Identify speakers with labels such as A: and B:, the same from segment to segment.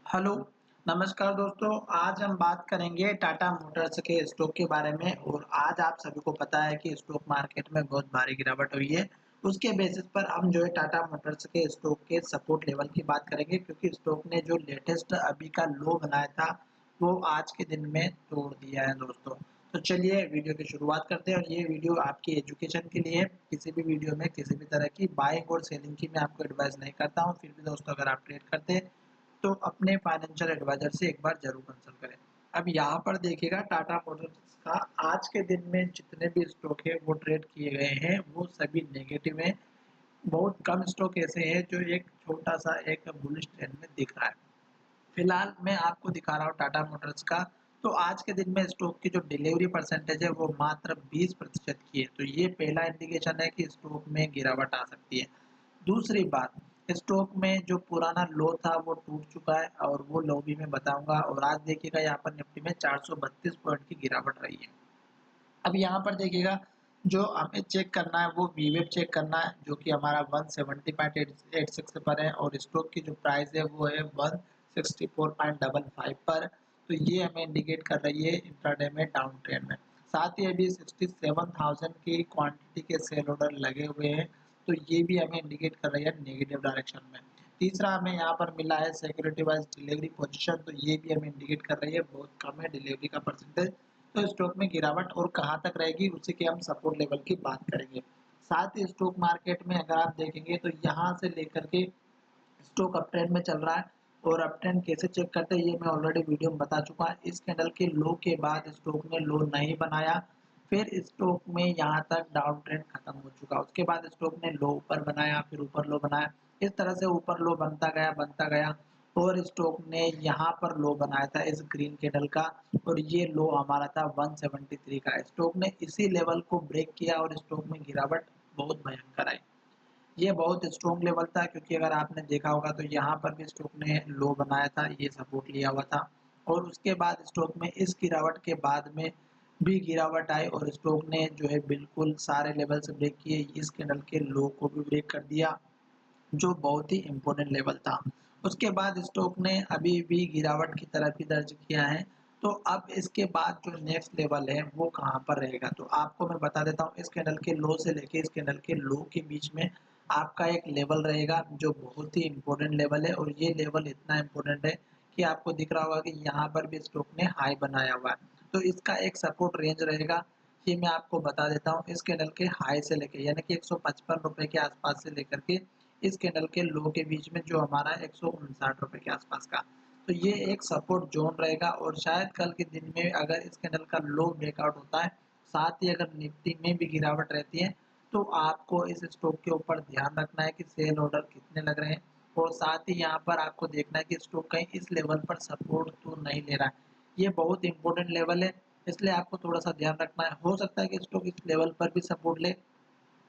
A: Hello, नमस्कार दोस्तों। आज हम बात करेंगे टाटा मोटर्स के स्टॉक के बारे में और आज आप सभी को पता है कि स्टॉक मार्केट में बहुत भारी गिरावट हुई है। उसके बेसिस पर हम जो है टाटा मोटर्स के स्टॉक के सपोर्ट लेवल की बात करेंगे क्योंकि स्टॉक ने जो लेटेस्ट अभी का लो बनाया था, वो आज के दिन में तोड़ दिया है दोस्तों। तो चलिए वीडियो की शुरुआत करते हैं और ये वीडियो आपकी एजुकेशन के लिए है। किसी भी वीडियो में किसी भी तरह की बाइंग और सेलिंग की मैं आपको एडवाइस नहीं करता हूँ। फिर भी दोस्तों अगर आप ट्रेड करते हैं तो अपने फाइनेंशियल एडवाइजर से एक बार जरूर कंसल्ट करें। अब यहाँ पर देखिएगा टाटा मोटर्स का आज के दिन में जितने भी स्टॉक है वो ट्रेड किए गए हैं वो सभी नेगेटिव हैं। बहुत कम स्टॉक ऐसे हैं जो एक छोटा सा एक बुलिश ट्रेंड में दिख रहा है। फिलहाल मैं आपको दिखा रहा हूँ टाटा मोटर्स का। तो आज के दिन में स्टॉक की जो डिलीवरी परसेंटेज है वो मात्र 20% की है। तो ये पहला इंडिकेशन है कि स्टॉक में गिरावट आ सकती है। दूसरी बात, स्टॉक में जो पुराना लो था वो टूट चुका है और वो लो भी मैं बताऊंगा। और आज देखिएगा यहाँ पर निफ्टी में 432 पॉइंट की गिरावट रही है। अब यहाँ पर देखिएगा जो हमें चेक करना है वो वीवेब चेक करना है जो कि हमारा 170.86 पर है और स्टॉक की जो प्राइस है वो है 164.55 पर। तो ये हमें इंडिकेट कर रही है इंट्राडे में डाउन ट्रेंड में। साथ ही अभी 67,000 की क्वांटिटी के सेल ऑर्डर लगे हुए हैं। तो ये भी हमें इंडिकेट कर रही है नेगेटिव डायरेक्शन में। तीसरा हमें यहाँ पर मिला है सिक्योरिटी वाइज डिलीवरी पोजीशन। तो ये भी हमें इंडिकेट कर रही है बहुत कम है डिलीवरी का परसेंटेज। तो स्टॉक में गिरावट और कहाँ तक रहेगी उसी के हम सपोर्ट लेवल की बात करेंगे। साथ ही स्टॉक मार्केट में अगर आप देखेंगे तो यहाँ से लेकर के स्टॉक अप ट्रेंड में चल रहा है। और अप ट्रेंड कैसे चेक करते हैं ये मैं ऑलरेडी वीडियो में बता चुका। इस कैंडल के लो के बाद स्टॉक ने लो नहीं बनाया, फिर स्टॉक में यहाँ तक डाउन ट्रेंड खत्म हो चुका। उसके बाद स्टॉक ने लो ऊपर बनाया फिर ऊपर लो बनाया। इस तरह से ऊपर लो बनता गया और स्टॉक ने यहाँ पर लो बनाया था इस ग्रीन कैंडल का। और ये लो हमारा था 173 का। स्टॉक ने इसी लेवल को ब्रेक किया और स्टॉक में गिरावट बहुत भयंकर आई। ये बहुत स्ट्रॉन्ग लेवल था क्योंकि अगर आपने देखा होगा तो यहाँ पर भी स्टॉक ने लो बनाया था, ये सपोर्ट लिया हुआ था। और उसके बाद स्टॉक में इस गिरावट के बाद में भी गिरावट आई और स्टॉक ने जो है बिल्कुल सारे लेवल से ब्रेक किए। इस कैंडल के लो को भी ब्रेक कर दिया जो बहुत ही इम्पोर्टेंट लेवल था। उसके बाद स्टॉक ने अभी भी गिरावट की तरफ ही दर्ज किया है। तो अब इसके बाद जो नेक्स्ट लेवल है वो कहाँ पर रहेगा तो आपको मैं बता देता हूँ। इस कैंडल के लो से लेके इस कैंडल के लो के बीच में आपका एक लेवल रहेगा जो बहुत ही इम्पोर्टेंट लेवल है। और ये लेवल इतना इम्पोर्टेंट है कि आपको दिख रहा होगा कि यहाँ पर भी स्टॉक ने हाई बनाया हुआ है। तो इसका एक सपोर्ट रेंज रहेगा, ये मैं आपको बता देता हूँ। इस कैंडल के हाई से लेके यानी कि 155 रुपए के आसपास से लेकर के इस कैंडल के लो के बीच में जो हमारा 159 रुपए के आसपास का। तो ये एक सपोर्ट जोन रहेगा और शायद कल के दिन में अगर इस कैंडल का लो ब्रेकआउट होता है, साथ ही अगर निफ्टी में भी गिरावट रहती है, तो आपको इस स्टॉक के ऊपर ध्यान रखना है कि सेल ऑर्डर कितने लग रहे हैं। और साथ ही यहाँ पर आपको देखना है कि स्टॉक कहीं इस लेवल पर सपोर्ट तो नहीं ले रहा है। ये बहुत इंपॉर्टेंट लेवल है, इसलिए आपको थोड़ा सा ध्यान रखना है। हो सकता है कि स्टॉक इस लेवल पर भी सपोर्ट ले,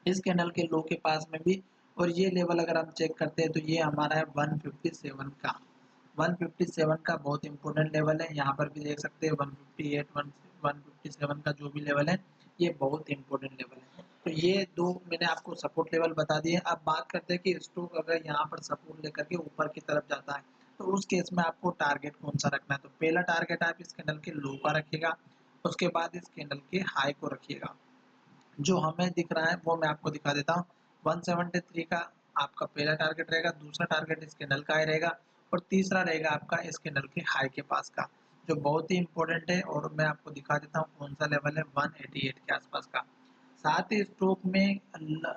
A: इस कैंडल के लो के पास में भी। और ये लेवल अगर हम चेक करते हैं तो ये हमारा है 157 का। 157 का बहुत इंपॉर्टेंट लेवल है। यहाँ पर भी देख सकते हैं 158 157 का जो भी लेवल है ये बहुत इंपॉर्टेंट लेवल है। तो ये दो मैंने आपको सपोर्ट लेवल बता दिए। अब बात करते हैं कि स्टॉक अगर यहाँ पर सपोर्ट लेकर के ऊपर की तरफ जाता है तो उस केस में आपको टारगेट कौन सा रखना है। तो पहला टारगेट आप इस कैंडल के लो का रखिएगा, उसके बाद इस कैंडल के हाई को रखिएगा। जो हमें दिख रहा है वो मैं आपको दिखा देता हूँ। 173 का आपका पहला टारगेट रहेगा, दूसरा टारगेट इस कैंडल का ही रहेगा और तीसरा रहेगा आपका इस कैंडल के हाई के पास का, जो बहुत ही इंपॉर्टेंट है। और मैं आपको दिखा देता हूँ कौन सा लेवल है 188 के आसपास का। साथ ही स्टॉक में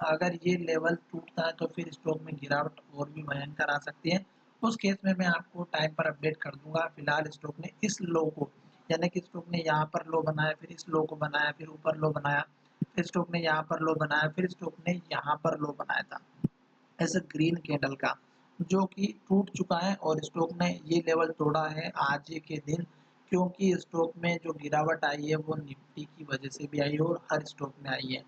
A: अगर ये लेवल टूटता है तो फिर स्टॉक में गिरावट और भी भयंकर आ सकती है। उस केस में मैं आपको टाइम पर अपडेट कर दूंगा। फिलहाल स्टॉक ने इस लो को यानी कि स्टॉक ने यहाँ पर लो बनाया, फिर इस लो को बनाया, फिर ऊपर लो बनाया, फिर स्टॉक ने यहाँ पर लो बनाया, फिर स्टॉक ने यहाँ पर लो बनाया था ऐसे ग्रीन कैंडल का, जो कि टूट चुका है। और स्टॉक ने ये लेवल तोड़ा है आज के दिन, क्योंकि स्टॉक में जो गिरावट आई है वो निफ्टी की वजह से भी आई है और हर स्टॉक में आई है।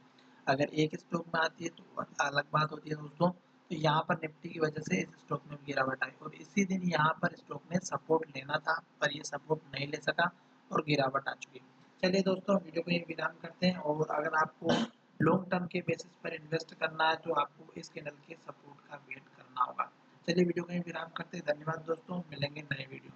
A: अगर एक स्टॉक में आती है तो अलग बात होती है दोस्तों। तो यहाँ पर निफ्टी की वजह से इस स्टॉक में गिरावट आई और इसी दिन यहाँ पर स्टॉक ने सपोर्ट लेना था पर ये सपोर्ट नहीं ले सका और गिरावट आ चुकी। चलिए दोस्तों वीडियो को यहीं विराम करते हैं। और अगर आपको लॉन्ग टर्म के बेसिस पर इन्वेस्ट करना है तो आपको इस कैंडल के सपोर्ट का वेट करना होगा। चलिए वीडियो को यहीं विराम करते हैं। धन्यवाद दोस्तों, मिलेंगे नए वीडियो